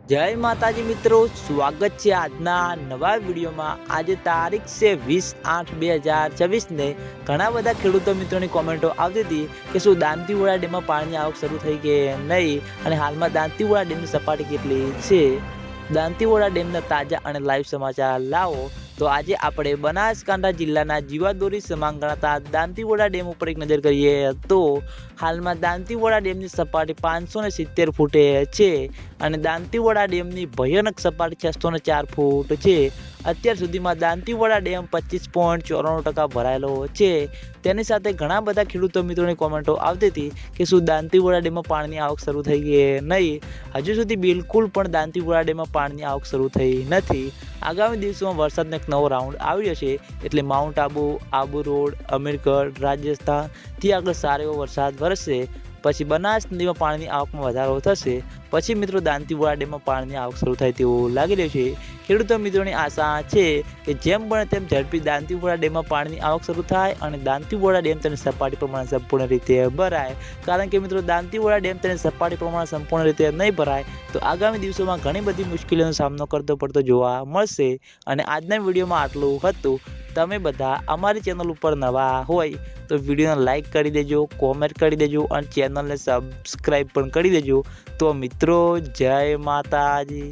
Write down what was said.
જય માતાજી મિત્રો, સ્વાગત છે આજના નવા વિડીયોમાં। આજે તારીખ છે 20/8/2024 ને ઘણા બધા ખેડૂતો મિત્રોની કોમેન્ટો આવતી હતી કે શું દાંતીવાડા ડેમમાં પાણીની આવક શરૂ થઈ કે નહીં અને હાલમાં દાંતીવાડા ડેમની સપાટી કેટલી છે। દાંતીવાડા ડેમના તાજા અને લાઈવ સમાચાર લાવો તો આજે આપણે બનાસકાંઠા જિલ્લાના જીવાદોરી સમાન ગણાતા દાંતીવાડા ડેમ ઉપર એક નજર કરીએ તો હાલમાં દાંતીવાડા ડેમની સપાટી 570 ફૂટે છે અને દાંતીવાડા ડેમની ભયાનક સપાટી 604 ફૂટ છે। અત્યાર સુધીમાં દાંતીવાડા ડેમ 25.94% ભરાયેલો છે। તેની સાથે ઘણા બધા ખેડૂતો મિત્રોની કોમેન્ટો આવતી હતી કે શું દાંતીવાડા ડેમમાં પાણીની આવક શરૂ થઈ કે નહીં। હજુ સુધી બિલકુલ પણ દાંતીવાડા ડેમમાં પાણીની આવક શરૂ થઈ નથી। આગામી દિવસોમાં વરસાદનો એક નવો રાઉન્ડ આવી જશે એટલે માઉન્ટ આબુ, આબુ રોડ, અમીરગઢ, રાજસ્થાનથી આગળ સારો એવો વરસાદ વરસશે। પછી બનાસ નદીમાં પાણીની આવકમાં વધારો થશે। પછી મિત્રો દાંતીવાડા ડેમમાં પાણીની આવક શરૂ થાય તેવું લાગી રહ્યું છે। ખેડૂતો મિત્રોની આશા છે કે જેમ બને તેમ ઝડપી દાંતીવાડા ડેમમાં પાણીની આવક શરૂ થાય અને દાંતીવાડા ડેમ તેની સપાટી પ્રમાણે સંપૂર્ણ રીતે ભરાય। કારણ કે મિત્રો દાંતીવાડા ડેમ તેની સપાટી પ્રમાણે સંપૂર્ણ રીતે નહીં ભરાય તો આગામી દિવસોમાં ઘણી બધી મુશ્કેલીઓનો સામનો કરતો પડતો જોવા મળશે। અને આજના વિડીયોમાં આટલું હતું। તમે બધા અમારી ચેનલ ઉપર નવા હોય તો વિડીયોને લાઈક કરી દેજો, કોમેન્ટ કરી દેજો અને ચેનલને સબસ્ક્રાઈબ પણ કરી દેજો। તો મિત્રો જય માતાજી।